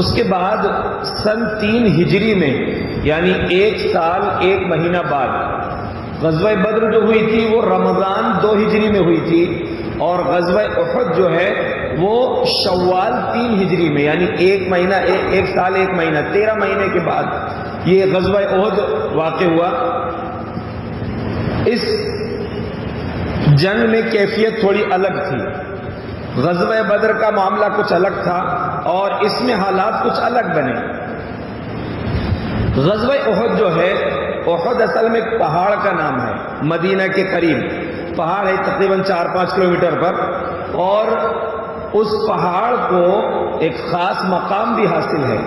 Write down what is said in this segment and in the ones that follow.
اس کے بعد سن 3 ہجری میں یعنی 1 سال 1 مہینہ بعد غزوہ بدر جو ہوئی تھی وہ رمضان 2 ہجری میں ہوئی تھی، اور غزوہ احد جو ہے وہ شوال 3 ہجری میں یعنی 1 مہینہ 1 سال 1 مہینہ 13 مہینے کے بعد یہ غزوہ احد واقع ہوا۔ اس جنگ میں کیفیت تھوڑی الگ تھی، غزوہ بدر کا معاملہ کچھ الگ تھا اور اس میں حالات کچھ الگ بنے۔ غزوہ احد جو ہے، احد اصل میں ایک پہاڑ کا نام ہے، مدینہ کے قریب پہاڑ ہے تقریباً 4-5 کلومیٹر پر، اور اس پہاڑ کو ایک خاص مقام بھی حاصل ہے۔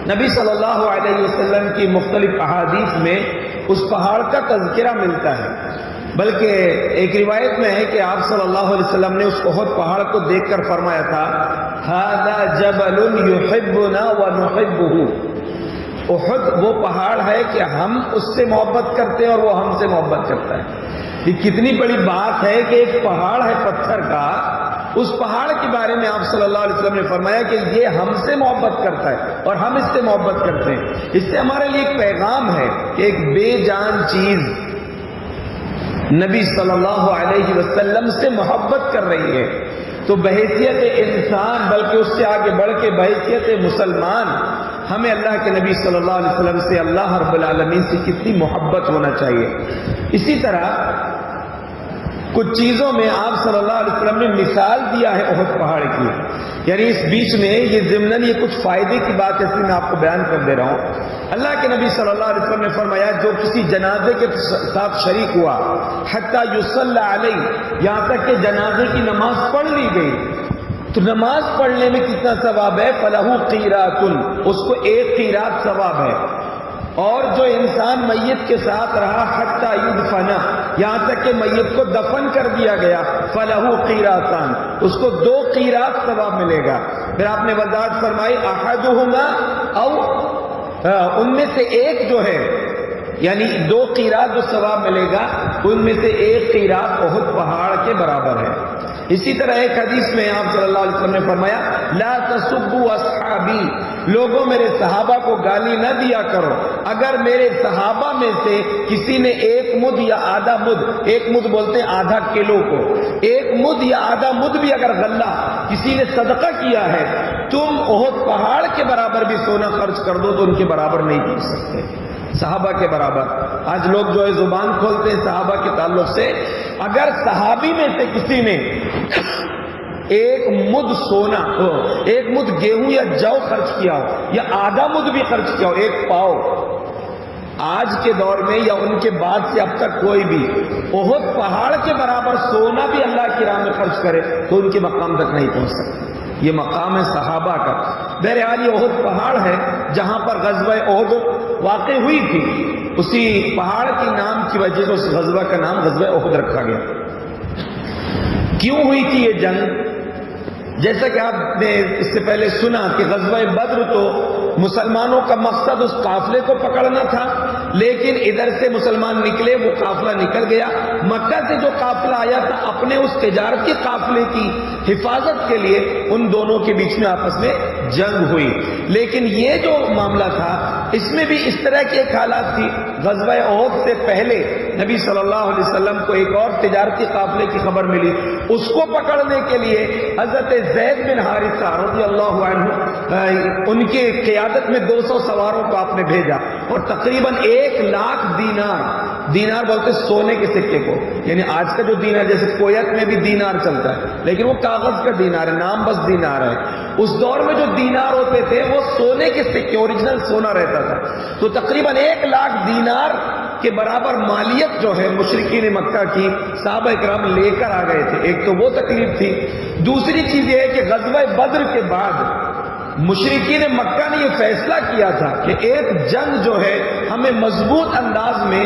نبی صلی اللہ علیہ وسلم کی مختلف احادیث میں اس پہاڑ کا تذکرہ ملتا ہے، بلکہ ایک روایت میں ہے کہ آپ صلی اللہ علیہ وسلم نے اس احد پہاڑ کو دیکھ کر فرمایا تھا ھذا جبل یحبنا ونحبہ، احد وہ پہاڑ ہے کہ ہم اس سے محبت کرتے ہیں اور وہ ہم سے محبت کرتا ہے۔ یہ کتنی بڑی بات ہے کہ ایک پہاڑ ہے پتھر کا، اس پہاڑ کے بارے میں آپ صلی اللہ علیہ وسلم نے فرمایا کہ یہ ہم سے محبت کرتا ہے اور ہم اس سے محبت کرتے ہیں۔ اس سے ہمارے لیے ایک پیغام ہے کہ ایک بے جان چیز نبی صلی اللہ علیہ وسلم سے محبت کر رہی ہے، تو بحیثیت انسان بلکہ اس سے آگے بڑھ کے بحیثیت مسلمان ہمیں اللہ کے نبی صلی اللہ علیہ وسلم سے، اللہ رب العالمین سے کتنی محبت ہونا چاہیے۔ اسی طرح کچھ چیزوں میں آپ صلی اللہ علیہ وسلم نے مثال دیا ہے احد پہاڑ کی، یعنی اس بیچ میں یہ ضمناً یہ کچھ فائدے کی بات ہے، اس لیے میں آپ کو بیان کر دے رہا ہوں۔ اللہ کے نبی صلی اللہ علیہ وسلم نے فرمایا جو کسی جنازے کے ساتھ شریک ہوا حتیٰ یصلی علیہ، یہاں تک کہ جنازے کی نماز پڑھ لی گئی، تو نماز پڑھنے میں کتنا ثواب ہے؟ فلہ قیرات، اس کو 1 قیرات ثواب ہے۔ اور جو انسان میت کے ساتھ رہا حتیٰ یدفن، یہاں تک کہ میت کو دفن کر دیا گیا، فلہ قیراتان، اس کو 2 قیرات ثواب ملے گا۔ پھر آپ نے وضاحت فرمائی احدہما، او ان میں سے ایک جو ہے یعنی 2 قیرات جو ثواب ملے گا ان میں سے 1 قیرات احد پہاڑ کے برابر ہے۔ اسی طرح ایک حدیث میں آپ صلی اللہ علیہ وسلم نے فرمایا لا تسبوا اصحابی، لوگوں میرے صحابہ کو گالی نہ دیا کرو، اگر میرے صحابہ میں سے کسی نے 1 مد یا آدھا مد، 1 مد بولتے ہیں آدھا کلو کو، 1 مد یا آدھا مد بھی اگر غلہ کسی نے صدقہ کیا ہے، تم احد پہاڑ کے برابر بھی سونا خرچ کر دو تو ان کے برابر نہیں پہنچ سکتے، صحابہ کے برابر۔ آج لوگ جو ہے زبان کھولتے ہیں صحابہ کے تعلق سے، اگر صحابی میں سے کسی نے 1 مد سونا ہو، 1 مد گیہوں یا جو خرچ کیا ہو، یا آدھا مد بھی خرچ کیا ہو، 1 پاؤ، آج کے دور میں یا ان کے بعد سے اب تک کوئی بھی احد پہاڑ کے برابر سونا بھی اللہ کی راہ میں خرچ کرے تو ان کے مقام تک نہیں پہنچ سکتا۔ یہ مقام ہے صحابہ کا۔ بہرحال یہ احد پہاڑ ہے جہاں پر غزوہ احد واقع ہوئی تھی، اسی پہاڑ کی نام کی وجہ سے اس غزوہ کا نام غزوہ احد رکھا گیا۔ کیوں ہوئی تھی یہ جنگ؟ جیسا کہ آپ نے اس سے پہلے سنا کہ غزوہ بدر تو مسلمانوں کا مقصد اس قافلے کو پکڑنا تھا، لیکن ادھر سے مسلمان نکلے، وہ قافلہ نکل گیا، مکہ سے جو قافلہ آیا تھا اپنے اس تجارتی قافلے کی حفاظت کے لیے ان دونوں کے بیچ میں آپس میں جنگ ہوئی۔ لیکن یہ جو معاملہ تھا اس میں بھی اس طرح کی ایک حالات تھی۔ غزوہ احد سے پہلے نبی صلی اللہ علیہ وسلم کو ایک اور تجارتی قافلے کی خبر ملی، اس کو پکڑنے کے لیے حضرت زید بن حارثہ رضی اللہ عنہ ان کے قیادت میں 200 سواروں کو آپ نے بھیجا، اور تقریباً 1 لاکھ دینار بولتے سونے کے سکے کو، یعنی آج کا جو دینار جیسے کویت میں بھی دینار چلتا ہے لیکن وہ کاغذ کا دینار ہے، نام بس دینار ہے، اس دور میں جو دینار ہوتے تھے وہ سونے کے سکے، اوریجنل سونا رہتا تھا، تو تقریباً 1 لاکھ دینار کے برابر مالیت جو ہے مشرکین مکہ کی صحابہ کرام لے کر آ گئے تھے۔ ایک تو وہ تکلیف تھی، دوسری چیز یہ ہے کہ غزوہ بدر کے بعد مشرکین مکہ نے یہ فیصلہ کیا تھا کہ ایک جنگ جو ہے ہمیں مضبوط انداز میں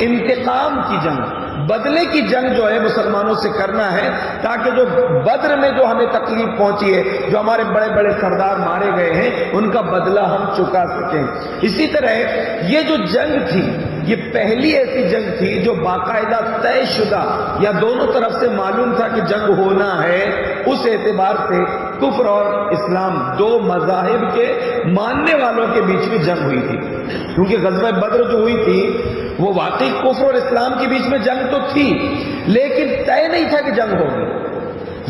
انتقام کی جنگ، بدلے کی جنگ جو ہے مسلمانوں سے کرنا ہے، تاکہ جو بدر میں جو ہمیں تکلیف پہنچی ہے، جو ہمارے بڑے بڑے سردار مارے گئے ہیں، ان کا بدلہ ہم چکا سکیں۔ اسی طرح یہ جو جنگ تھی یہ پہلی ایسی جنگ تھی جو باقاعدہ طے شدہ یا دونوں طرف سے معلوم تھا کہ جنگ ہونا ہے، اس اعتبار سے کفر اور اسلام دو مذاہب کے ماننے والوں کے بیچ میں جنگ ہوئی تھی، کیونکہ غزوہ بدر جو ہوئی تھی وہ واقعی کفر اور اسلام کے بیچ میں جنگ تو تھی، لیکن طے نہیں تھا کہ جنگ ہوگی۔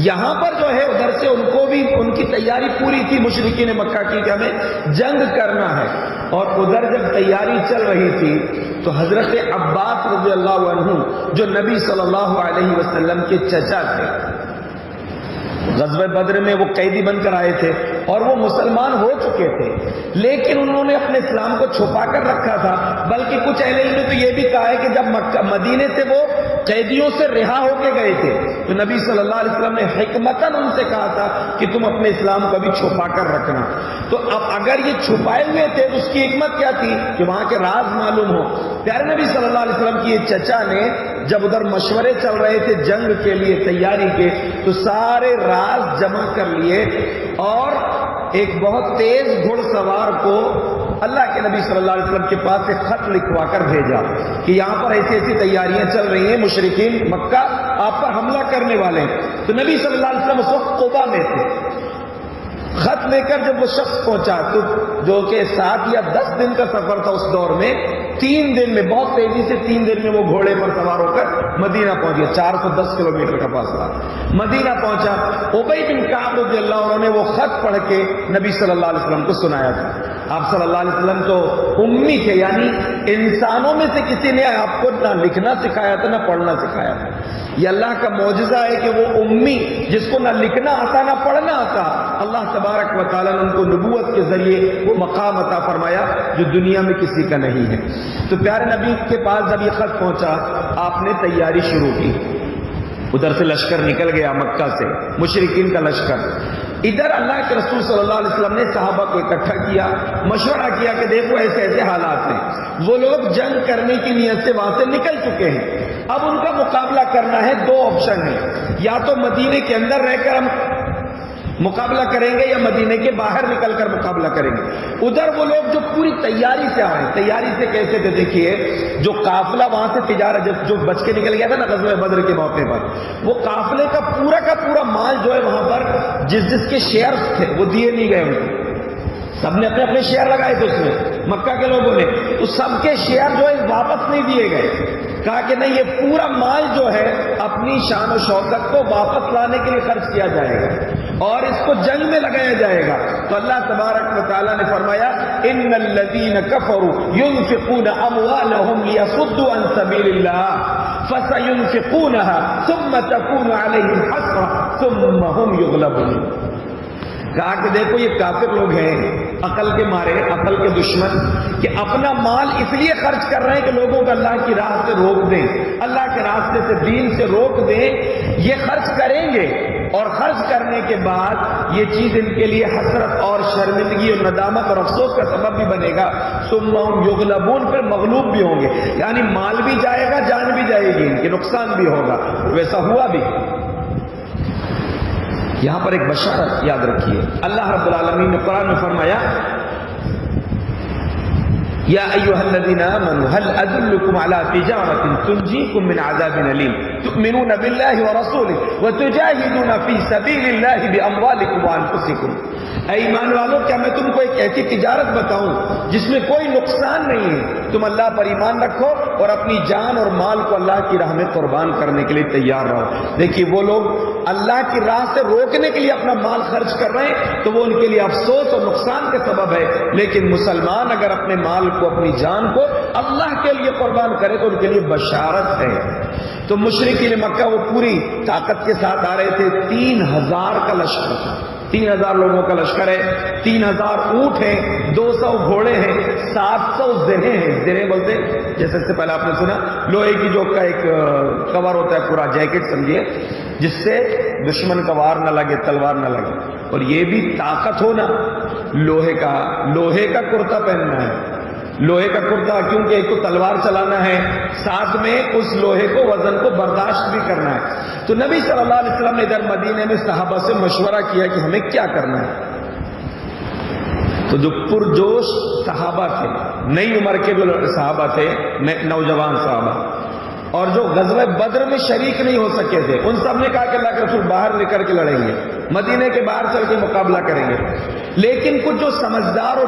یہاں پر جو ہے ادھر سے ان کو بھی ان کی تیاری پوری تھی مشرکین مکہ کی کہ ہمیں جنگ کرنا ہے، اور ادھر جب تیاری چل رہی تھی تو حضرت عباس رضی اللہ عنہ جو نبی صلی اللہ علیہ وسلم کے چچا تھے، غزوہ بدر میں وہ قیدی بن کر آئے تھے اور وہ مسلمان ہو چکے تھے، لیکن انہوں نے اپنے اسلام کو چھپا کر رکھا تھا، بلکہ کچھ اہل علم نے تو یہ بھی کہا ہے کہ جب مدینے سے وہ قیدیوں سے رہا ہو کے گئے تھے تو نبی صلی اللہ علیہ وسلم نے حکمتاً ان سے کہا تھا کہ تم اپنے اسلام کو بھی چھپا کر رکھنا۔ تو اب اگر یہ چھپائے ہوئے تھے تو اس کی حکمت کیا تھی کہ وہاں کے راز معلوم ہو۔ پیارے نبی صلی اللہ علیہ وسلم کی یہ چچا نے جب ادھر مشورے چل رہے تھے جنگ کے لیے تیاری کے، تو سارے راز جمع کر لیے اور ایک بہت تیز گھڑ سوار کو اللہ کے نبی صلی اللہ علیہ وسلم کے پاس ایک خط لکھوا کر بھیجا کہ یہاں پر ایسی ایسی تیاریاں چل رہی ہیں، مشرکین مکہ آپ پر حملہ کرنے والے ہیں۔ تو نبی صلی اللہ علیہ وسلم اس وقت قبا میں تھے۔ خط لے کر جب وہ شخص پہنچا تو جو کہ 7 یا 10 دن کا سفر تھا اس دور میں، 3 دن میں بہت تیزی سے 3 دن میں وہ گھوڑے پر سوار ہو کر مدینہ پہنچ گیا، 410 کلومیٹر کا فاصلہ مدینہ پہنچا۔ ابی بن کعب رضی اللہ عنہ نے وہ خط پڑھ کے نبی صلی اللہ علیہ وسلم کو سنایا تھا۔ آپ صلی اللہ علیہ وسلم تو امی تھے، یعنی انسانوں میں سے کسی نے آپ کو نہ لکھنا سکھایا تھا نہ پڑھنا سکھایا تھا۔ یہ اللہ کا معجزہ ہے کہ وہ امی جس کو نہ لکھنا آتا نہ پڑھنا آتا، اللہ تبارک و تعالیٰ نے ان کو نبوت کے ذریعے وہ مقام عطا فرمایا جو دنیا میں کسی کا نہیں ہے۔ تو پیارے نبی کے پاس جب یہ خط پہنچا آپ نے تیاری شروع کی، ادھر سے لشکر نکل گیا مکہ سے، مشرکین کا لشکر۔ ادھر اللہ کے رسول صلی اللہ علیہ وسلم نے صحابہ کو اکٹھا کیا، مشورہ کیا کہ دیکھو ایسے ایسے حالات ہیں، وہ لوگ جنگ کرنے کی نیت سے وہاں سے نکل چکے ہیں، اب ان کا مقابلہ کرنا ہے۔ 2 آپشن ہیں، یا تو مدینے کے اندر رہ کر ہم مقابلہ کریں گے یا مدینے کے باہر نکل کر مقابلہ کریں گے۔ ادھر وہ لوگ جو پوری تیاری سے آئے، تیاری سے کیسے تھے دیکھیے، جو قافلہ وہاں سے تجارت جو بچ کے نکل گیا تھا نا غزوہ بدر کے موقع پر، وہ قافلے کا پورا مال جو ہے وہاں پر جس کے شیئر تھے وہ دیے نہیں گئے، ان کو سب نے اپنے اپنے شیئر لگائے تھے اس میں، مکہ کے لوگوں نے، تو سب کے شیئر جو ہے واپس نہیں دیے گئے۔ کہا کہ نہیں، یہ پورا مال جو ہے اپنی شان و شوکت کو واپس لانے کے لیے خرچ کیا جائے گا اور اس کو جنگ میں لگایا جائے گا۔ تو اللہ تبارک و تعالیٰ نے فرمایا ان الذین کفروا ينفقون اموالهم ليصدوا عن سبیل اللہ فسينفقونها ثم تكون عليهم حسرة ثم هم يغلبون۔ کہا کہ دیکھو یہ کافر لوگ ہیں، عقل کے مارے، عقل کے دشمن، کہ اپنا مال اس لیے خرچ کر رہے ہیں کہ لوگوں کو اللہ کی راہ سے روک دیں، اللہ کے راستے سے دین سے روک دیں۔ یہ خرچ کریں گے اور خرچ کرنے کے بعد یہ چیز ان کے لیے حسرت اور شرمندگی اور ندامت اور افسوس کا سبب بھی بنے گا۔ ثم هم یغلبون، پھر مغلوب بھی ہوں گے، یعنی مال بھی جائے گا، جان بھی جائے گی، ان کے نقصان بھی ہوگا۔ ویسا ہوا بھی۔ یہاں پر ایک بشارت یاد رکھیے، اللہ رب العالمین نے قرآن میں فرمایا یا ایھا الذین آمنوا هل ادلکم علی تجارۃ تنجیکم من عذاب علیم تؤمنون باللہ ورسولہ وتجاہدون فی سبیل اللہ باموالکم وانفسکم۔ اے ایمان والو، کیا میں تم کو ایک ایسی تجارت بتاؤں جس میں کوئی نقصان نہیں ہے، تم اللہ پر ایمان رکھو اور اپنی جان اور مال کو اللہ کی راہ میں قربان کرنے کے لیے تیار رہو۔ دیکھیے وہ لوگ اللہ کی راہ سے روکنے کے لیے اپنا مال خرچ کر رہے ہیں تو وہ ان کے لیے افسوس اور نقصان کا سبب ہے، لیکن مسلمان اگر اپنے مال کو، اپنی جان کو اللہ کے لیے قربان کرے تو ان کے لیے بشارت ہے۔ تو مشرکین مکہ وہ پوری طاقت کے ساتھ آ رہے تھے، 3000 کا لشکر تھا، 3000 لوگوں کا لشکر ہے، 3000 اونٹ ہیں، 200 گھوڑے ہیں، 700 زرہیں ہیں۔ زرہیں بولتے جیسے سے پہلے آپ نے سنا لوہے کی جو کا ایک کور ہوتا ہے، پورا جیکٹ سمجھیے، جس سے دشمن کا وار نہ لگے، تلوار نہ لگے، اور یہ بھی طاقت ہونا، لوہے کا کرتا پہننا ہے، لوہے کا کرتا، کیونکہ ایک تو تلوار چلانا ہے، ساتھ میں اس لوہے کو وزن کو برداشت بھی کرنا ہے۔ تو نبی صلی اللہ علیہ وسلم نے ادھر مدینے میں صحابہ سے مشورہ کیا کہ ہمیں کیا کرنا ہے۔ تو جو پرجوش صحابہ تھے، نئی عمر کے جو صحابہ تھے، نوجوان صحابہ، اور جو غزوہ بدر میں شریک نہیں ہو سکے تھے، ان سب نے کہا کہ اللہ کے رسول باہر نکل کے لڑیں گے۔ مدینے کے باہر چل کے مقابلہ کریں گے. لیکن کچھ جو سمجھدار اور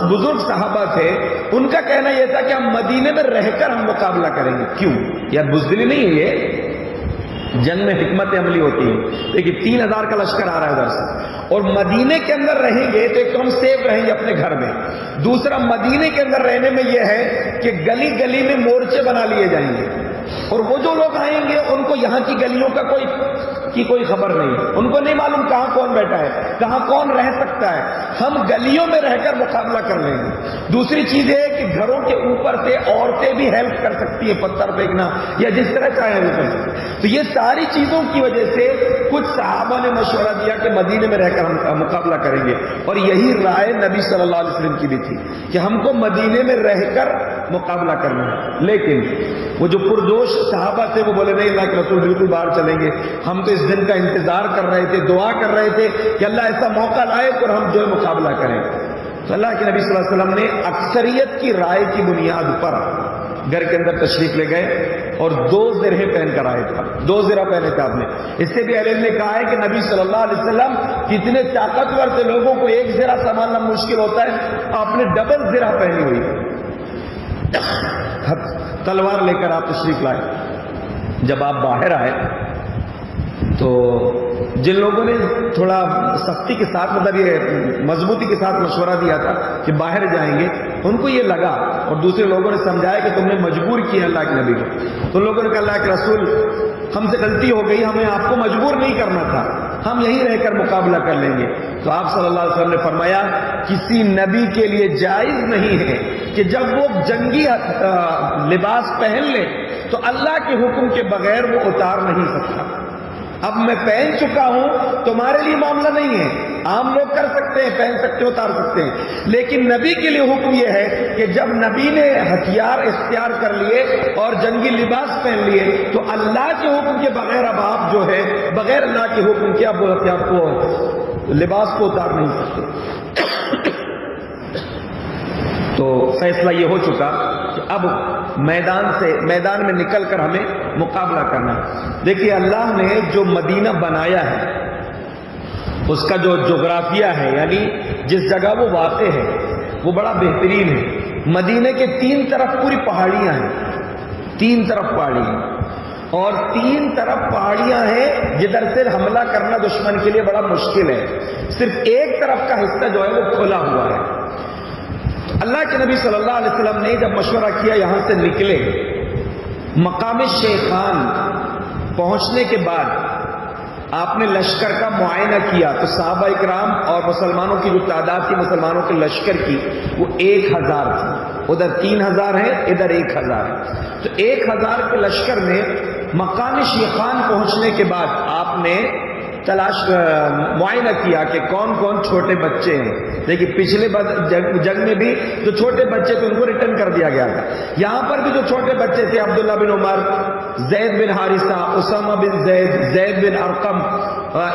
بزرگ صحابہ تھے ان کا کہنا یہ تھا کہ ہم مدینے میں رہ کر ہم مقابلہ کریں گے. کیوں؟ یار بزدلی نہیں ہے یہ، جنگ میں حکمت عملی ہوتی ہے. دیکھیے 3000 کا لشکر آ رہا ہے ادھر سے، اور مدینے کے اندر رہیں گے تو ایک تو ہم سیف رہیں گے اپنے گھر میں، دوسرا مدینے کے اندر رہنے میں یہ ہے کہ گلی گلی میں مورچے بنا لیے جائیں گے، اور وہ جو لوگ آئیں گے ان کو یہاں کی گلیوں کا کوئی خبر نہیں، ان کو نہیں معلوم کہاں کون بیٹھا ہے، کہاں کون رہ سکتا ہے. ہم گلیوں میں رہ کر مقابلہ کر لیں گے. دوسری چیز ہے کہ گھروں کے اوپر سے عورتیں بھی ہیلپ کر سکتی ہیں، پتھر پھینکنا یا جس طرح چاہے وہ کر سکتے. تو یہ ساری چیزوں کی وجہ سے کچھ صحابہ نے مشورہ دیا کہ مدینے میں رہ کر ہم مقابلہ کریں گے، اور یہی رائے نبی صلی اللہ علیہ وسلم کی بھی تھی کہ ہم کو مدینے میں رہ کر مقابلہ کرنا ہے. لیکن وہ جو پرجوش صحابہ تھے وہ بولے نہیں، اللہ کے رسول بالکل باہر چلیں گے، ہم تو اس دن کا انتظار کر رہے تھے، دعا کر رہے تھے کہ اللہ ایسا موقع لائے اور ہم جو ہے مقابلہ کریں. تو اللہ کے نبی صلی اللہ علیہ وسلم نے اکثریت کی رائے کی بنیاد پر گھر کے اندر تشریف لے گئے اور 2 زرہیں پہن کر آئے تھا. 2 زرہ پہنے تھے آپ نے. اس سے بھی اہل علم نے کہا ہے کہ نبی صلی اللہ علیہ وسلم کتنے طاقتور تھے، لوگوں کو 1 زرہ سنبھالنا مشکل ہوتا ہے، آپ نے ڈبل زرہ پہنی ہوئی، تلوار لے کر آپ تشریف لائے. جب آپ باہر آئے تو جن لوگوں نے تھوڑا سختی کے ساتھ مطلب یہ مضبوطی کے ساتھ مشورہ دیا تھا کہ باہر جائیں گے، ان کو یہ لگا، اور دوسرے لوگوں نے سمجھایا کہ تم نے مجبور کیا اللہ کے نبی کو. تو لوگوں نے کہا اللہ کے رسول ہم سے غلطی ہو گئی، ہمیں آپ کو مجبور نہیں کرنا تھا، ہم یہیں رہ کر مقابلہ کر لیں گے. تو آپ صلی اللہ علیہ وسلم نے فرمایا کسی نبی کے لیے جائز نہیں ہے کہ جب وہ جنگی لباس پہن لے تو اللہ کے حکم کے بغیر وہ اتار نہیں سکتا. اب میں پہن چکا ہوں، تمہارے لیے معاملہ نہیں ہے، عام لوگ کر سکتے ہیں، پہن سکتے ہیں، اتار سکتے ہیں، لیکن نبی کے لیے حکم یہ ہے کہ جب نبی نے ہتھیار اختیار کر لیے اور جنگی لباس پہن لیے تو اللہ کے حکم کے بغیر اب آپ جو ہے بغیر اللہ کے حکم کے اب وہ ہتھیار کو لباس کو اتار نہیں سکتے. تو فیصلہ یہ ہو چکا کہ اب میدان میں نکل کر ہمیں مقابلہ کرنا. دیکھیے اللہ نے جو مدینہ بنایا ہے اس کا جو جغرافیہ ہے، یعنی جس جگہ وہ واقع ہے وہ بڑا بہترین ہے. مدینے کے 3 طرف پوری پہاڑیاں ہیں، 3 طرف پہاڑیاں، اور 3 طرف پہاڑیاں ہیں جدھر سے حملہ کرنا دشمن کے لیے بڑا مشکل ہے. صرف ایک طرف کا حصہ جو ہے وہ کھلا ہوا ہے. اللہ کے نبی صلی اللہ علیہ وسلم نے جب مشورہ کیا یہاں سے نکلے، مقام شیخان پہنچنے کے بعد آپ نے لشکر کا معائنہ کیا تو صحابہ اکرام اور مسلمانوں کی جو تعداد تھی مسلمانوں کے لشکر کی وہ 1000 تھی. ادھر 3000 ہیں، ادھر 1000 ہے. تو 1000 کے لشکر میں مقام شیخان پہنچنے کے بعد آپ نے معائنہ کیا کہ کون کون چھوٹے بچے ہیں. دیکھیے پچھلے جنگ میں بھی جو چھوٹے بچے تھے ان کو ریٹرن کر دیا گیا تھا، یہاں پر بھی جو چھوٹے بچے تھے عبداللہ بن عمر، زید بن حارثہ، اسامہ بن زید بن ارقم،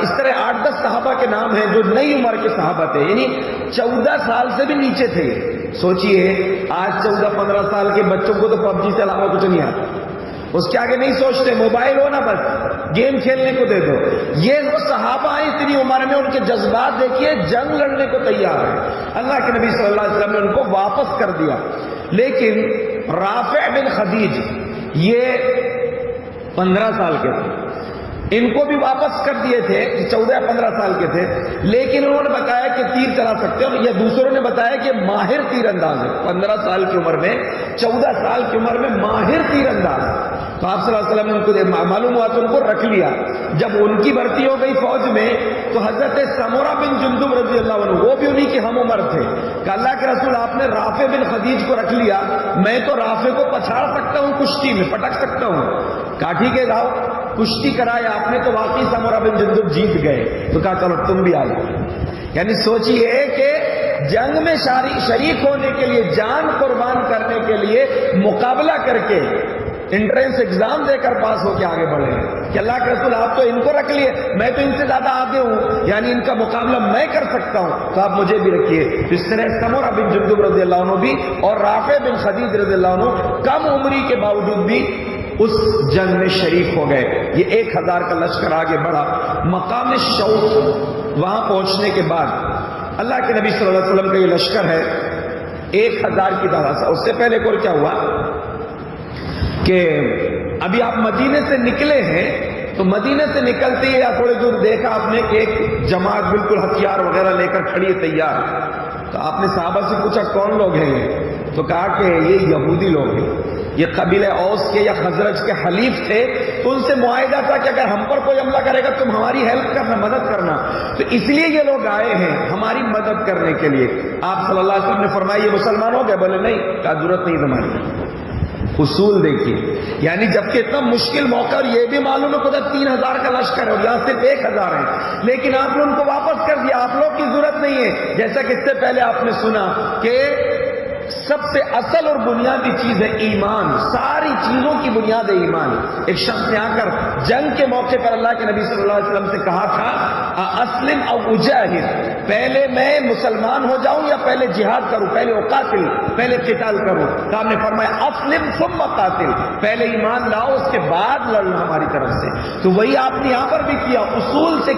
اس طرح 8-10 صحابہ کے نام ہیں جو نئی عمر کے صحابہ تھے، یعنی 14 سال سے بھی نیچے تھے. سوچئے آج 14-15 سال کے بچوں کو تو پب جی سے علاوہ کچھ نہیں آتا، اس کے آگے نہیں سوچتے، موبائل ہو نا بس گیم کھیلنے کو دے دو. یہ وہ صحابہ ہیں اتنی عمر میں، ان کے جذبات دیکھیے، جنگ لڑنے کو تیار ہے. اللہ کے نبی صلی اللہ علیہ وسلم نے ان کو واپس کر دیا. لیکن رافع بن خدیج یہ 15 سال کے تھے، ان کو بھی واپس کر دیے تھے، 14-15 سال کے تھے، لیکن انہوں نے بتایا کہ تیر چلا سکتے ہیں، یا دوسروں نے بتایا کہ ماہر تیر انداز ہے. 15 سال کی عمر میں، 14 سال کی عمر میں ماہر تیر انداز. تو آپ صلی اللہ علیہ وسلم نے ان کو معلوم ہوا تو ان کو رکھ لیا. جب ان کی بھرتی ہو گئی فوج میں تو حضرت سمورہ بن جندب رضی اللہ عنہ وہ بھی انہی کے ہم عمر تھے کہ اللہ کے رسول آپ نے رافع بن خدیج کو رکھ لیا، میں تو رافع کو پچھاڑ سکتا ہوں، کشتی میں پٹک سکتا ہوں. کہا ٹھیک ہے لاؤ. کشتی کرایا آپ نے تو واقعی سمورہ بن جندب جیت گئے. تو کہا چلو تم بھی آ جاؤ. یعنی سوچئے کہ جنگ میں شریک ہونے کے لیے، جان قربان کرنے کے لیے مقابلہ کر کے انٹرنس ایگزام دے کر پاس ہو کے آگے بڑھے کہ اللہ کے رسول آپ تو ان کو رکھ لیے، میں تو ان سے زیادہ آگے ہوں، یعنی ان کا مقابلہ میں کر سکتا ہوں، تو آپ مجھے بھی رکھیے. اس طرح سمورہ بن جندب رضی اللہ عنہ بھی اور رافع بن خدیج رضی اللہ عنہ کم عمری کے باوجود بھی اس جنگ میں شریک ہو گئے. یہ 1000 کا لشکر آگے بڑھا. مقام شوق وہاں پہنچنے کے بعد اللہ کے نبی صلی اللہ علیہ وسلم کا یہ لشکر ہے 1000 کی تعداد سے. اس سے پہلے کو کیا ہوا کہ ابھی آپ مدینے سے نکلے ہیں تو مدینے سے نکلتے ہی یا تھوڑے دور دیکھا آپ نے کہ ایک جماعت بالکل ہتھیار وغیرہ لے کر کھڑی ہے تیار. تو آپ نے صحابہ سے پوچھا کون لوگ ہیں یہ؟ تو کہا کہ یہ یہودی لوگ ہیں, یہ قبیلہ اوس کے یا خزرج کے حلیف تھے. تو ان سے معاہدہ تھا کہ اگر ہم پر کوئی حملہ کرے گا تم ہماری ہیلپ کرنا, مدد کرنا. تو اس لیے یہ لوگ آئے ہیں ہماری مدد کرنے کے لیے. آپ صلی اللہ علیہ وسلم نے فرمایا یہ مسلمان ہو گئے؟ بولے نہیں. کہا ضرورت نہیں تمہاری. اصول دیکھیے, یعنی جبکہ اتنا مشکل موقع اور یہ بھی معلوم ہے خدا 3000 کا لشکر ہے اور یہاں صرف 1000 ہے, لیکن آپ نے ان کو واپس کر دیا. آپ لوگ کی ضرورت نہیں ہے. جیسا کہ اس سے پہلے آپ نے سنا کہ سب سے اصل اور بنیادی چیز ہے ایمان. ساری چیزوں کی بنیاد ہے ایمان. ایک شخص نے آ کر جنگ کے موقع پر اللہ کے نبی صلی اللہ علیہ وسلم سے کہا تھا اسلم او اجاہد, پہلے میں مسلمان ہو جاؤں یا پہلے جہاد کروں, پہلے اقاتل, پہلے قتال کروں. تو آپ نے فرمایا اسلم ثم قاتل, پہلے ایمان لاؤ اس کے بعد لڑنا ہماری طرف سے. تو وہی آپ نے یہاں پر بھی کیا. اصول سے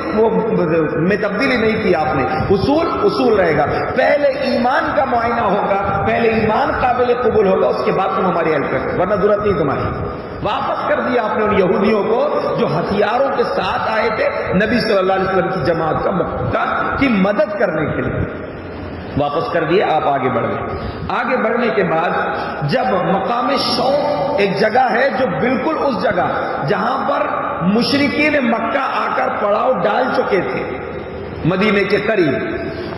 میں تبدیلی نہیں کی آپ نے. اصول رہے گا. پہلے ایمان کا معائنہ ہوگا, پہلے ایمان قابل قبول ہوگا, اس کے بعد تم ہماری ہیلپ کرتے, ورنہ ضرورت نہیں تمہاری. واپس کر دیا آپ نے ان یہودیوں کو جو ہتھیاروں کے ساتھ آئے تھے نبی صلی اللہ علیہ وسلم کی جماعت کی مدد کرنے کے لیے. واپس کر دیے. آپ آگے بڑھ گئے. آگے بڑھنے کے بعد جب مقام شوق ایک جگہ ہے جو بالکل اس جگہ جہاں پر مشرکین مکہ آ کر پڑاؤ ڈال چکے تھے مدینے کے قریب,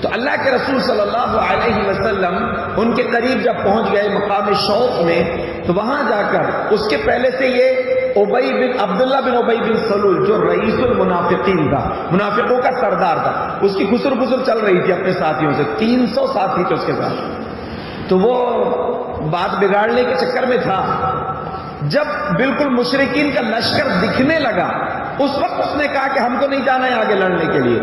تو اللہ کے رسول صلی اللہ علیہ وسلم ان کے قریب جب پہنچ گئے مقام شوق میں, تو وہاں جا کر اس کے پہلے سے یہ عبداللہ بن ابی بن سلول جو رئیس المنافقین تھا, منافقوں کا سردار تھا, اس کی خسر پسر چل رہی تھی اپنے ساتھیوں سے. 300 ساتھی تھے اس کے ساتھ. تو وہ بات بگاڑنے کے چکر میں تھا. جب بالکل مشرکین کا لشکر دکھنے لگا اس وقت اس نے کہا کہ ہم کو نہیں جانا ہے آگے لڑنے کے لیے.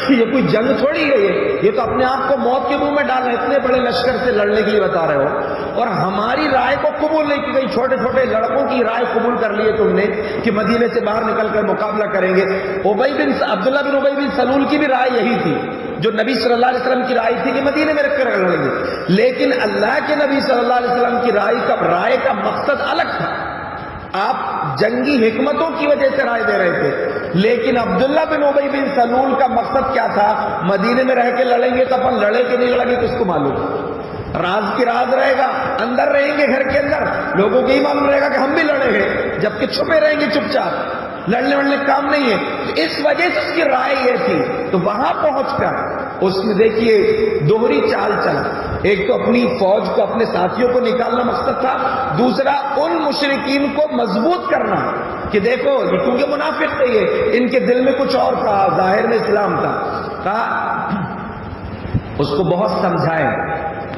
یہ کوئی جنگ تھوڑی ہے, یہ تو اپنے آپ کو موت کے منہ میں ڈال رہے, اتنے بڑے لشکر سے لڑنے کے لیے بتا رہے ہو, اور ہماری رائے کو قبول نہیں کی گئی. چھوٹے چھوٹے لڑکوں کی رائے قبول کر لیے تم نے کہ مدینے سے باہر نکل کر مقابلہ کریں گے. عبداللہ بن ابی بن سلول کی بھی رائے یہی تھی جو نبی صلی اللہ علیہ وسلم کی رائے تھی کہ مدینے میں رکھ کر لڑیں گے. لیکن اللہ کے نبی صلی اللہ علیہ وسلم کی رائے کا مقصد الگ تھا. آپ جنگی حکمتوں کی وجہ سے رائے دے رہے تھے, لیکن عبداللہ بن ابی بن سلول کا مقصد کیا تھا؟ مدینے میں رہ کے لڑیں گے تو اپن لڑے کہ نہیں لڑیں گے کس کو معلوم. راز کی راز رہے گا, اندر رہیں گے گھر کے اندر, لوگوں کو ہی معلوم رہے گا کہ ہم بھی لڑے ہیں, جبکہ چھپے رہیں گے چپ چاپ, لڑنے وڑنے کام نہیں ہے. تو اس وجہ سے اس کی رائے یہ تھی. تو وہاں پہنچ کر اس نے دیکھیے دوہری چال چلا. ایک تو اپنی فوج کو اپنے ساتھیوں کو نکالنا مقصد تھا, دوسرا ان مشرکین کو مضبوط کرنا کہ دیکھو یہ کیونکہ منافق تھے, یہ ان کے دل میں کچھ اور تھا, ظاہر میں اسلام تھا. کہا اس کو بہت سمجھائے.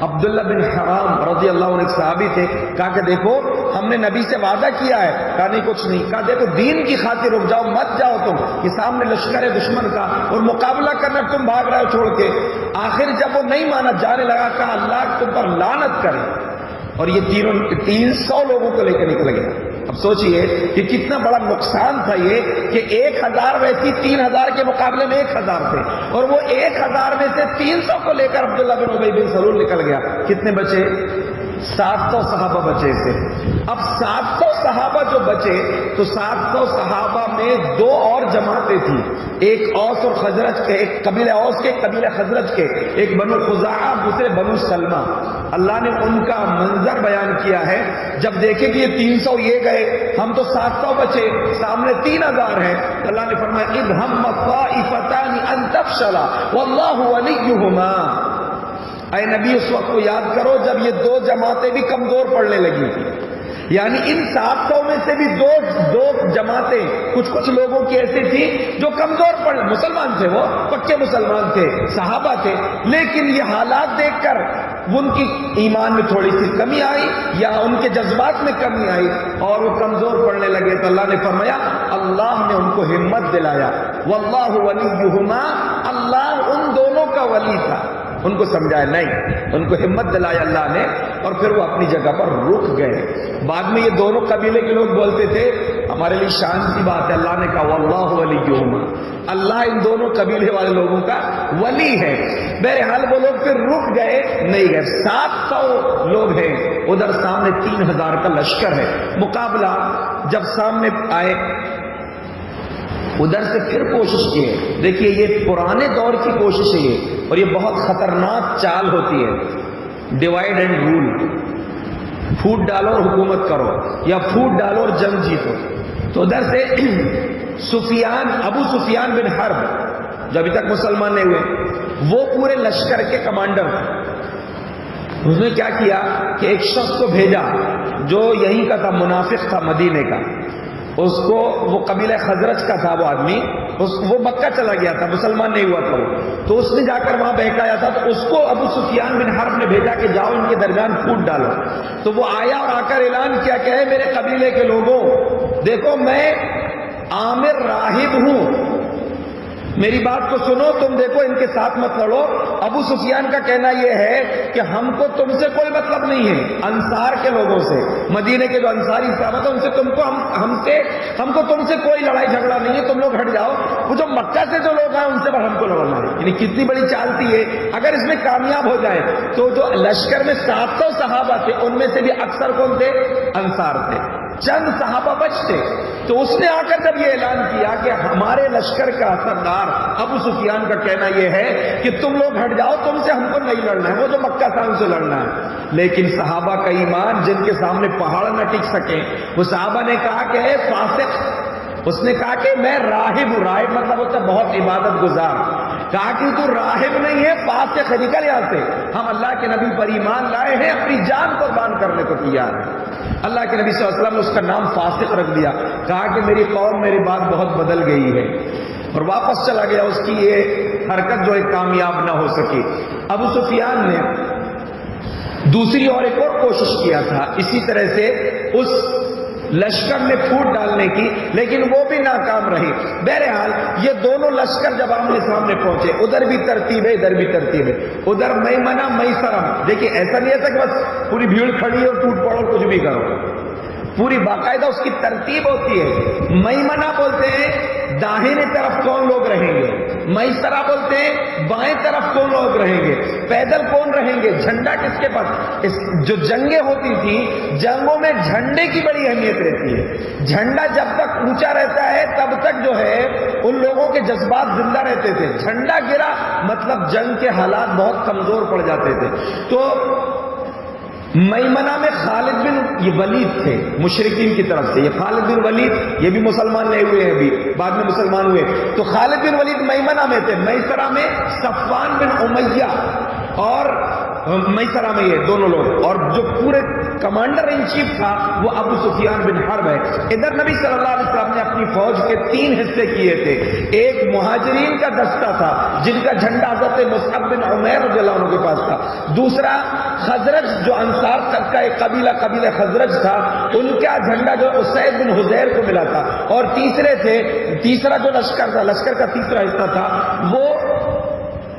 عبداللہ بن حرام رضی اللہ عنہ ایک صحابی تھے. کہا کہ دیکھو ہم نے نبی سے وعدہ کیا ہے. کہا نہیں کچھ نہیں. کہا دیکھو دین کی خاطر رک جاؤ, مت جاؤ تم, یہ سامنے لشکر ہے دشمن کا اور مقابلہ کرنا تم بھاگ رہے ہو چھوڑ کے. آخر جب وہ نہیں مانا جانے لگا, کہا اللہ تم پر لعنت کرے, اور یہ 300 لوگوں کو لے کے نکل گیا. اب سوچئے کہ کتنا بڑا نقصان تھا یہ کہ 1000 ویسی 3000 کے مقابلے میں 1000 تھے, اور وہ 1000 میں سے 300 کو لے کر عبداللہ بن ابی بن سلول نکل گیا. کتنے بچے؟ 700 صحابہ بچے سے. اب 700 صحابہ جو بچے تو 700 صحابہ میں 2 اور جماعتیں تھیں, ایک اوس اور خزرج کے, ایک قبیلہ اوس کے, قبیلہ خزرج کے, ایک بنو خزاعہ, دوسرے بنو سلمہ. اللہ نے ان کا منظر بیان کیا ہے. جب دیکھے کہ یہ 300 یہ گئے, ہم تو 700 بچے, سامنے 3000 ہیں. اللہ نے فرمایا اذ ہم طائفتان ان تفشلا واللہ ولیہما. اے نبی اس وقت کو یاد کرو جب یہ 2 جماعتیں بھی کمزور پڑنے لگی تھی. یعنی ان 700 میں سے بھی دو جماعتیں کچھ لوگوں کی ایسی تھی جو کمزور پڑ, مسلمان تھے, وہ پکے مسلمان تھے, صحابہ تھے, لیکن یہ حالات دیکھ کر ان کی ایمان میں تھوڑی سی کمی آئی یا ان کے جذبات میں کمی آئی اور وہ کمزور پڑنے لگے. تو اللہ نے فرمایا اللہ نے ان کو ہمت دلایا. واللہ ولیہما, اللہ ان دونوں کا ولی تھا. ان کو سمجھایا نہیں، ان کو ہمت دلایا اللہ نے، اور پھر وہ اپنی جگہ پر رک گئے۔ بعد میں یہ دونوں قبیلے کے لوگ بولتے تھے ہمارے لیے شان کی بات ہے، اللہ نے کہا واللہ ولیہما، اللہ ان دونوں قبیلے والے لوگوں کا ولی ہے۔ بہرحال وہ لوگ پھر رک گئے، نہیں گئے۔ 700 لوگ ہیں، ادھر سامنے 3000 کا لشکر ہے۔ مقابلہ جب سامنے آئے، ادھر سے پھر کوشش کی ہے۔ دیکھیے یہ پرانے دور کی کوشش ہے یہ، اور یہ بہت خطرناک چال ہوتی ہے، ڈیوائڈ اینڈ رول، پھوٹ ڈالو اور حکومت کرو، یا پھوٹ ڈالو اور جنگ جیتو۔ تو ادھر سے ابو سفیان بن حرب جو ابھی تک مسلمان نہیں ہوئے، وہ پورے لشکر کے کمانڈر تھے۔ اس نے کیا کیا کہ ایک شخص کو بھیجا جو یہیں کا تھا، منافق تھا مدینے کا، اس کو، وہ قبیلہ خزرج کا تھا وہ آدمی، وہ مکہ چلا گیا تھا، مسلمان نہیں ہوا تھا وہ، تو اس نے جا کر وہاں بہکایا تھا، تو اس کو ابو سفیان بن حرب نے بھیجا کہ جاؤ ان کے درمیان پھوٹ ڈالو۔ تو وہ آیا اور آ کر اعلان کیا کہ اے میرے قبیلے کے لوگوں، دیکھو میں عامر راہب ہوں، میری بات کو سنو، تم دیکھو ان کے ساتھ مت لڑو۔ ابو سفیان کا کہنا یہ ہے کہ ہم کو تم سے کوئی مطلب نہیں ہے، انصار کے لوگوں سے، مدینے کے جو انصاری صحابہ تھے ان سے ہم کو تم سے کوئی لڑائی جھگڑا نہیں ہے، تم لوگ ہٹ جاؤ۔ وہ جو مکہ سے جو لوگ ہیں ان سے ہم کو لڑنا ہے۔ یعنی کتنی بڑی چال تھی ہے، اگر اس میں کامیاب ہو جائے تو جو لشکر میں 700 صحابہ تھے ان میں سے بھی اکثر کون تھے؟ انصار تھے، چند صحابہ بچتے۔ تو اس نے آ کر جب یہ اعلان کیا کہ ہمارے لشکر کا سردار ابو سفیان کا کہنا یہ ہے کہ تم لوگ ہٹ جاؤ، تم سے ہم کو نہیں لڑنا ہے، وہ جو مکہ تھا ان سے لڑنا ہے۔ لیکن صحابہ کا ایمان، جن کے سامنے پہاڑ نہ ٹک سکے، وہ صحابہ نے کہا کہ اے فاسق، اس نے کہا کہ میں راہب ہوں، راہب مطلب ہوتا ہے بہت عبادت گزار، کہا کہ تو راہب نہیں ہے، فاسق ہے، نکل یہاں سے، ہم اللہ کے نبی پر ایمان لائے ہیں، اپنی جان قربان کرنے کو تیار ہیں۔ اللہ کے نبی صلی اللہ علیہ وسلم نے اس کا نام فاسق رکھ دیا، کہا کہ میری قوم میری بات بہت بدل گئی ہے، اور واپس چلا گیا، اس کی یہ حرکت جو ہے کامیاب نہ ہو سکی۔ ابو سفیان نے دوسری اور ایک اور کوشش کیا تھا اسی طرح سے اس لشکر میں پھوٹ ڈالنے کی، لیکن وہ بھی ناکام رہی۔ بہرحال یہ دونوں لشکر جب آمنے سامنے پہنچے، ادھر بھی ترتیب ہے ادھر بھی ترتیب ہے، ادھر میمنہ میسرہ، دیکھیے ایسا نہیں ہے کہ بس پوری بھیڑ کھڑی ہے اور ٹوٹ پڑو کچھ بھی کرو، پوری باقاعدہ اس کی ترتیب ہوتی ہے۔ میمنہ بولتے ہیں داہنے طرف کون لوگ رہیں گے، میسرہ بولتے ہیں بائیں طرف کون لوگ رہیں گے، پیدل کون رہیں گے، جھنڈا کس کے پاس۔ جو جنگیں ہوتی تھی، جنگوں میں جھنڈے کی بڑی اہمیت رہتی ہے، جھنڈا جب تک اونچا رہتا ہے تب تک جو ہے ان لوگوں کے جذبات زندہ رہتے تھے، جھنڈا گرا مطلب جنگ کے حالات بہت کمزور پڑ جاتے تھے۔ تو میمنہ میں خالد بن یہ ولید تھے مشرکین کی طرف سے، یہ خالد بن ولید یہ بھی مسلمان نہیں ہوئے ہیں، ابھی بعد میں مسلمان ہوئے، تو خالد بن ولید میمنہ میں تھے، میسرہ میں صفوان بن امیہ اور میسرہ میں یہ دونوں لوگ، اور جو پورے کمانڈر ان چیف تھا وہ ابو سفیان بن حرب ہے۔ ادھر نبی صلی اللہ علیہ وسلم نے اپنی فوج کے 3 حصے کیے تھے، ایک مہاجرین کا دستہ تھا جن کا جھنڈا حضرت مصعب بن عمیر رضی اللہ عنہ کے پاس تھا، دوسرا خزرج جو انصار کا ایک قبیلہ خزرج تھا، ان کا جھنڈا جو اسید بن حضیر کو ملا تھا، اور تیسرا جو لشکر تھا، لشکر کا تیسرا حصہ تھا وہ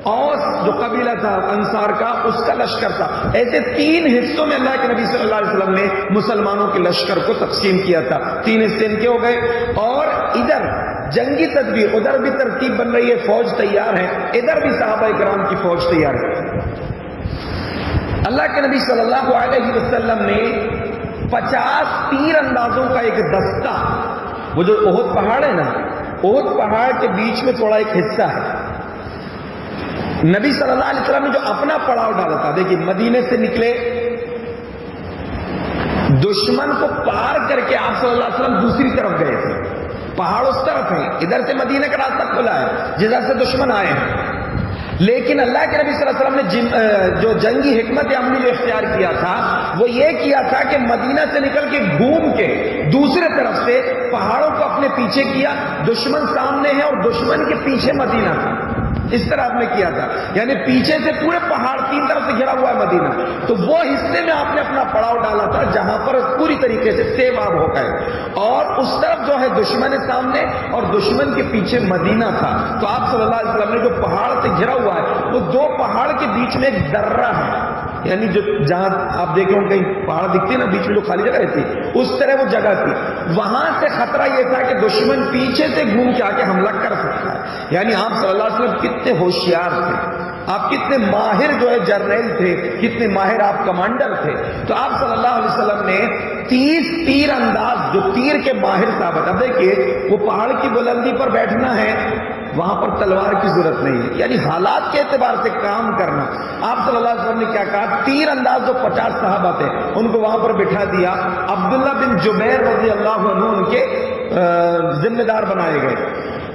اوس جو قبیلہ تھا انصار کا، اس کا لشکر تھا۔ ایسے 3 حصوں میں اللہ کے نبی صلی اللہ علیہ وسلم نے مسلمانوں کے لشکر کو تقسیم کیا تھا، 3 حصے ان کے ہو گئے، اور ادھر جنگی تدبیر، ادھر بھی ترتیب بن رہی ہے، فوج تیار ہے، ادھر بھی صحابہ کرام کی فوج تیار ہے۔ اللہ کے نبی صلی اللہ علیہ وسلم نے 50 تیر اندازوں کا ایک دستہ، وہ جو احد پہاڑ ہے نا، احد پہاڑ کے بیچ میں تھوڑا ایک حصہ ہے، نبی صلی اللہ علیہ وسلم نے جو اپنا پڑاؤ ڈالا تھا، دیکھیے مدینے سے نکلے، دشمن کو پار کر کے آپ صلی اللہ علیہ وسلم دوسری طرف گئے تھے، پہاڑ اس طرف ہیں، ادھر سے مدینے کا راستہ کھلا ہے جدھر سے دشمن آئے ہیں، لیکن اللہ کے نبی صلی اللہ علیہ وسلم نے جو جنگی حکمت عملی جو اختیار کیا تھا وہ یہ کیا تھا کہ مدینہ سے نکل کے گھوم کے دوسرے طرف سے پہاڑوں کو اپنے پیچھے کیا، دشمن سامنے ہے اور دشمن کے پیچھے مدینہ تھا، اس طرح آپ نے کیا تھا، یعنی پیچھے سے پورے پہاڑ 3 طرف سے گھرا ہوا ہے مدینہ، تو وہ حصے میں آپ نے اپنا پڑاؤ ڈالا تھا جہاں پر پوری طریقے سے سیب آب ہو گئے، اور اس طرف جو ہے دشمن سامنے اور دشمن کے پیچھے مدینہ تھا. تو آپ صلی اللہ علیہ وسلم نے جو پہاڑ سے گھرا ہوا ہے وہ دو پہاڑ کے بیچ میں ایک درہ ہے، یعنی جو جہاں آپ دیکھیں کہیں پہاڑ دکھتے ہیں نا بیچ میں جو خالی جگہ رہتی اس طرح وہ جگہ تھی. وہاں سے خطرہ یہ تھا کہ دشمن پیچھے سے گھوم کے آ کے حملہ کر سکتا ہے. یعنی آپ صلی اللہ علیہ وسلم کتنے ہوشیار تھے، آپ کتنے ماہر جو ہے جرنیل تھے، کتنے ماہر آپ کمانڈر تھے. تو آپ صلی اللہ علیہ وسلم نے 30 تیر انداز جو تیر کے ماہر ثابت. اب دیکھیے وہ پہاڑ کی بلندی پر بیٹھنا ہے، وہاں پر تلوار کی ضرورت نہیں ہے، یعنی حالات کے اعتبار سے کام کرنا. آپ صلی اللہ علیہ وسلم نے کیا کہا، تیر انداز جو 50 صحابہ تھے ان کو وہاں پر بٹھا دیا. عبداللہ بن جبیر رضی اللہ عنہ ان کے ذمہ دار بنائے گئے.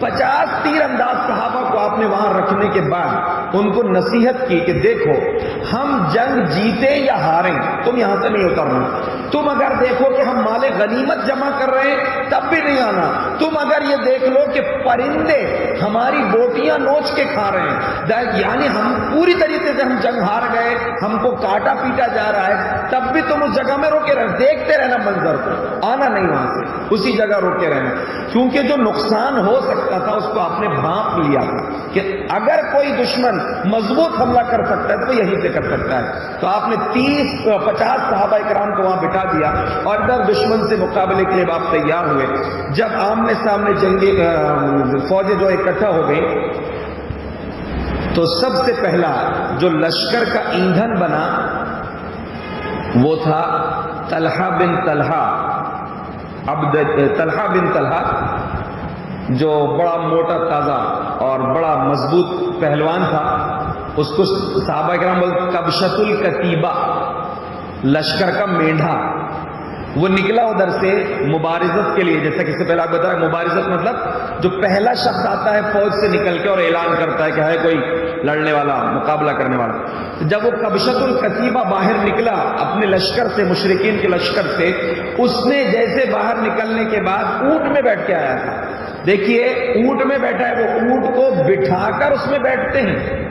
50 تیر انداز صحابہ کو آپ نے وہاں رکھنے کے بعد ان کو نصیحت کی کہ دیکھو ہم جنگ جیتے یا ہاریں تم یہاں سے نہیں اترنا. تم اگر دیکھو کہ ہم مال غنیمت جمع کر رہے ہیں تب بھی نہیں آنا. تم اگر یہ دیکھ لو کہ پرندے ہماری بوٹیاں نوچ کے کھا رہے ہیں، یعنی ہم پوری طریقے سے ہم جنگ ہار گئے، ہم کو کاٹا پیٹا جا رہا ہے، تب بھی تم اس جگہ میں روکے رہنا، دیکھتے رہنا منظر کو، آنا نہیں وہاں سے، اسی جگہ روکے رہنا. کیونکہ جو نقصان ہو سکتا تھا اس کو آپ نے بھانپ لیا تھا کہ اگر کوئی دشمن مضبوط حملہ کر سکتا ہے تو وہ یہیں سے کر سکتا ہے. تو آپ نے 50 صحابہ کرام کو وہاں بٹھا دیا اور ادھر دشمن سے مقابلے کے لیے آپ تیار ہوئے. جب آمنے سامنے جنگی فوجیں جو اکٹھا ہو گئی تو سب سے پہلا جو لشکر کا ایندھن بنا وہ تھا طلحہ بن طلحہ، طلحہ بن طلحہ جو بڑا موٹا تازہ اور بڑا مضبوط پہلوان تھا. اس کو صحابہ کرام بولتے کبشۃ الکتیبہ، لشکر کا مینڈھا. وہ نکلا ادھر سے مبارزت کے لیے، جیسا کہ اس سے پہلے آپ بتایا مبارزت مطلب جو پہلا شخص آتا ہے فوج سے نکل کے اور اعلان کرتا ہے کہ ہے کوئی لڑنے والا، مقابلہ کرنے والا. جب وہ کبشۃ الکتیبہ باہر نکلا اپنے لشکر سے، مشرکین کے لشکر سے، اس نے جیسے باہر نکلنے کے بعد اونٹ میں بیٹھ کے آیا تھا. دیکھیے اونٹ میں بیٹھا ہے، وہ اونٹ کو بٹھا کر اس میں بیٹھتے ہیں،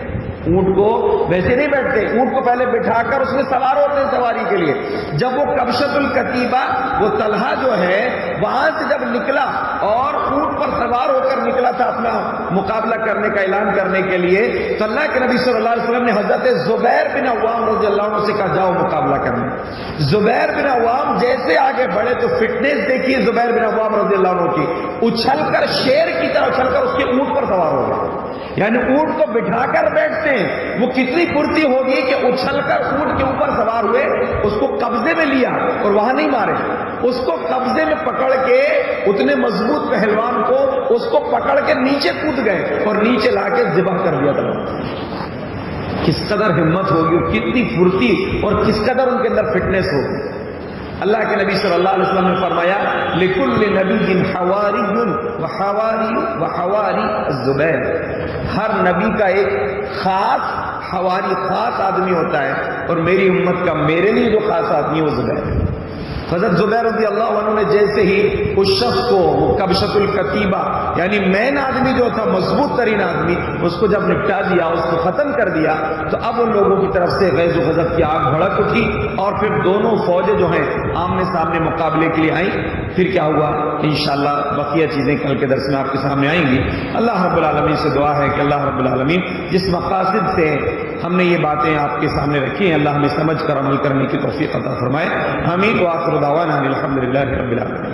اونٹ کو ویسے نہیں بیٹھتے، اونٹ کو پہلے بٹھا کر اس میں سوار ہوتے ہیں سواری کے لیے. جب وہ کبشۃ الکتیبہ وہ طلحہ جو ہے وہاں سے جب نکلا اور اونٹ پر سوار ہو کر نکلا تھا اپنا مقابلہ کرنے کا اعلان کرنے کے لیے، تو اللہ کے نبی صلی اللہ علیہ وسلم نے حضرت زبیر بن عوام رضی اللہ عنہ سے کہا جاؤ مقابلہ کرنے. زبیر بن عوام جیسے آگے بڑھے تو فٹنس دیکھیے زبیر بن عوام رضی اللہ عنہ کی، اچھل کر شیر کی طرح اچھل کر اس کے اونٹ پر سوار ہو گئے. یعنی اونٹ کو بٹھا کر بیٹھتے ہیں، وہ کتنی پھرتی ہوگی کہ اچھل کر اونٹ کے اوپر سوار ہوئے، اس کو قبضے میں لیا اور وہاں نہیں مارے، اس کو قبضے میں پکڑ کے اتنے مضبوط پہلوان کو اس کو پکڑ کے نیچے کود گئے اور نیچے لا کے ذبح کر دیا تھا. کس قدر ہمت ہوگی، کتنی پھرتی اور کس قدر ان کے اندر فٹنس ہوگی. اللہ کے نبی صلی اللہ علیہ وسلم نے فرمایا لِكُلِّ نَبِيٍّ حَوَارِيٌّ وَحَوَارِي الزُّبَيْرِ، ہر نبی کا ایک خاص حواری، خاص آدمی ہوتا ہے، اور میری امت کا میرے لیے جو خاص آدمی ہے وہ زبیر ہے. حضرت زبیر رضی اللہ عنہ نے جیسے ہی اس شخص کو کبشۃ الکتیبہ یعنی مین آدمی جو تھا، مضبوط ترین آدمی، اس کو جب نپٹا دیا، اس کو ختم کر دیا، تو اب ان لوگوں کی طرف سے غیظ و غضب کی آگ بھڑک اٹھی اور پھر دونوں فوجیں جو ہیں آمنے سامنے مقابلے کے لیے آئیں. پھر کیا ہوا انشاءاللہ بقیہ چیزیں کل کے درس میں آپ کے سامنے آئیں گی. اللہ رب العالمین سے دعا ہے کہ اللہ رب العالمین جس مقاصد سے ہم نے یہ باتیں آپ کے سامنے رکھی ہیں، اللہ ہمیں سمجھ کر عمل کرنے کی توفیق عطا فرمائے. آمین. وآخر دعوانا الحمدللہ رب العالمین.